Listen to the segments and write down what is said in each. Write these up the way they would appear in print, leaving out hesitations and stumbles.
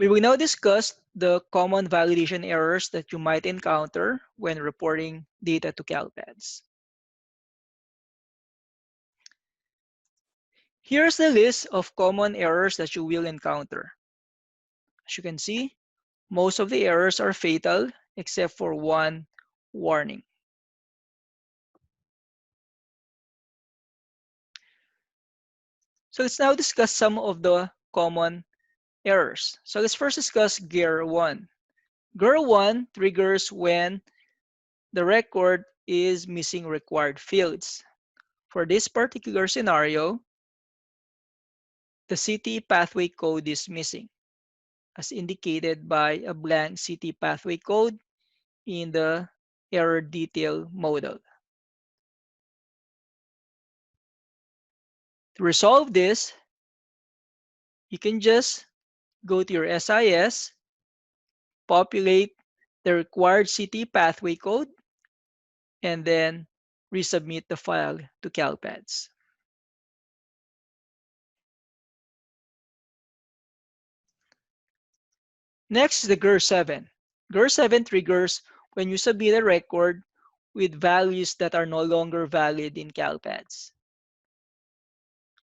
We will now discuss the common validation errors that you might encounter when reporting data to CALPADS. Here's the list of common errors that you will encounter. As you can see, most of the errors are fatal except for one warning. So let's now discuss some of the common errors. So let's first discuss GER 1. GER 1 triggers when the record is missing required fields. For this particular scenario, the CTE pathway code is missing, as indicated by a blank CTE pathway code in the error detail modal. To resolve this, you can just go to your SIS, populate the required CTE pathway code, and then resubmit the file to CALPADS. Next is the GER 7. GER 7 triggers when you submit a record with values that are no longer valid in CALPADS.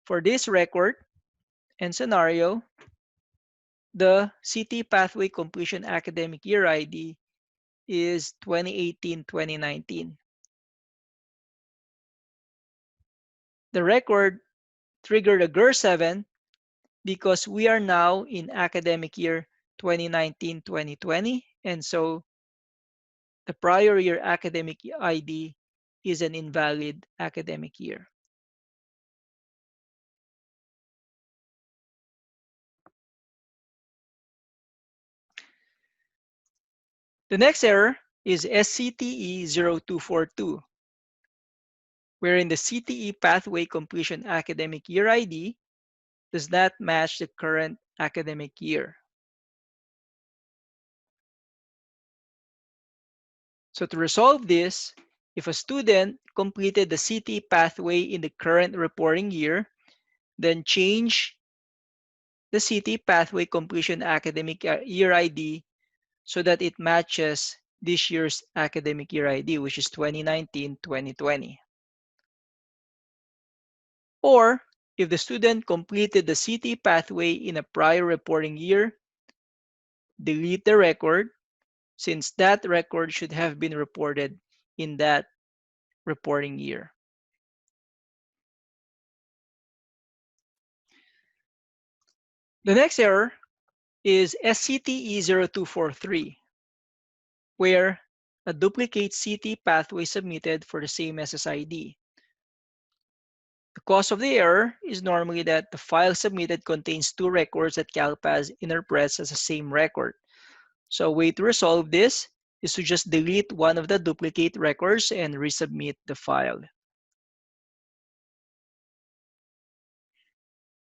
For this record and scenario, the CTE pathway completion academic year ID is 2018-2019. The record triggered a GER 7 because we are now in academic year 2019-2020, and so the prior year academic ID is an invalid academic year. The next error is SCTE 0242, wherein the CTE pathway completion academic year ID does not match the current academic year. So to resolve this, if a student completed the CTE pathway in the current reporting year, then change the CTE pathway completion academic year ID so that it matches this year's academic year ID, which is 2019-2020. Or if the student completed the CTE pathway in a prior reporting year, delete the record, since that record should have been reported in that reporting year. The next error is SCTE 0243, where a duplicate CTE pathway submitted for the same SSID. The cause of the error is normally that the file submitted contains two records that CALPADS interprets as the same record. So a way to resolve this is to just delete one of the duplicate records and resubmit the file.